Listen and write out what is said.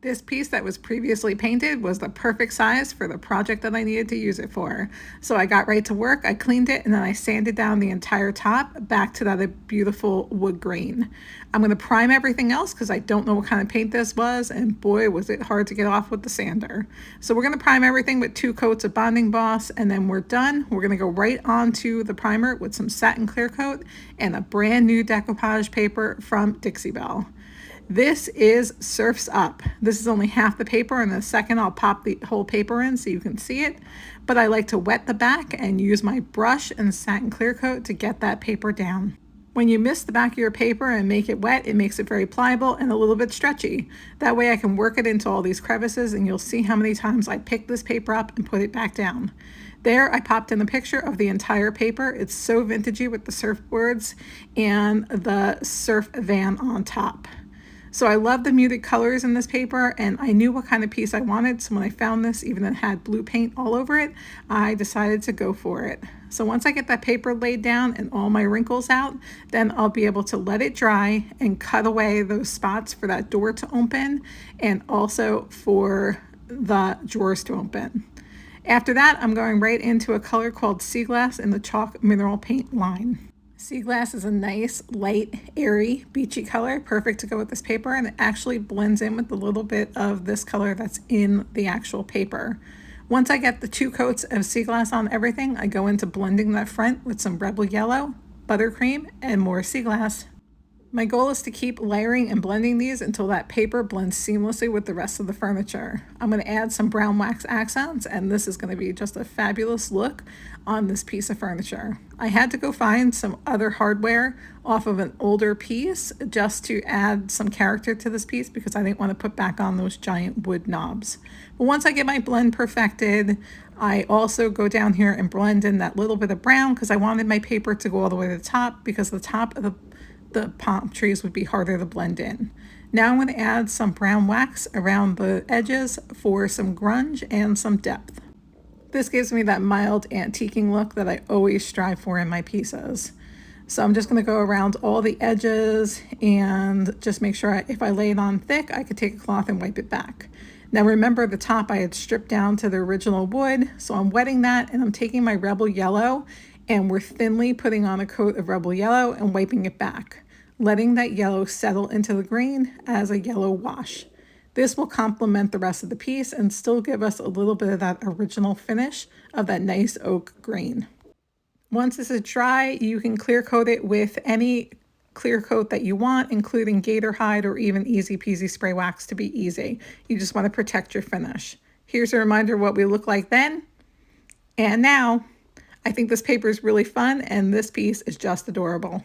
This piece that was previously painted was the perfect size for the project that I needed to use it for. So I got right to work, I cleaned it, and then I sanded down the entire top back to that beautiful wood grain. I'm going to prime everything else because I don't know what kind of paint this was, and boy was it hard to get off with the sander. So we're going to prime everything with 2 coats of Bonding Boss, and then we're done. We're going to go right onto the primer with some satin clear coat and a brand new decoupage paper from Dixie Belle. This is Surf's Up. This is only half the paper, and in a second I'll pop the whole paper in so you can see it. But I like to wet the back and use my brush and satin clear coat to get that paper down. When you mist the back of your paper and make it wet, it makes it very pliable and a little bit stretchy. That way I can work it into all these crevices, and you'll see how many times I pick this paper up and put it back down. There, I popped in a picture of the entire paper. It's so vintagey with the surfboards and the surf van on top. So I love the muted colors in this paper, and I knew what kind of piece I wanted. So when I found this, even though it had blue paint all over it, I decided to go for it. So once I get that paper laid down and all my wrinkles out, then I'll be able to let it dry and cut away those spots for that door to open and also for the drawers to open. After that, I'm going right into a color called Sea Glass in the chalk mineral paint line. Sea Glass is a nice, light, airy, beachy color, perfect to go with this paper, and it actually blends in with a little bit of this color that's in the actual paper. Once I get the 2 coats of Sea Glass on everything, I go into blending that front with some Rebel Yellow, buttercream, and more Sea Glass. My goal is to keep layering and blending these until that paper blends seamlessly with the rest of the furniture. I'm going to add some brown wax accents, and this is going to be just a fabulous look on this piece of furniture. I had to go find some other hardware off of an older piece just to add some character to this piece because I didn't want to put back on those giant wood knobs. But once I get my blend perfected, I also go down here and blend in that little bit of brown because I wanted my paper to go all the way to the top, because the top of the palm trees would be harder to blend in. Now I'm going to add some brown wax around the edges for some grunge and some depth. This gives me that mild antiquing look that I always strive for in my pieces. So I'm just going to go around all the edges and just make sure if I lay it on thick, I could take a cloth and wipe it back. Now remember, the top I had stripped down to the original wood, so I'm wetting that, and I'm taking my Rebel Yellow and we're thinly putting on a coat of Rebel Yellow and wiping it back, letting that yellow settle into the green as a yellow wash. This will complement the rest of the piece and still give us a little bit of that original finish of that nice oak green. Once this is dry, you can clear coat it with any clear coat that you want, including gator hide or even easy peasy spray wax to be easy. You just want to protect your finish. Here's a reminder of what we look like then and now. I think this paper is really fun, and this piece is just adorable.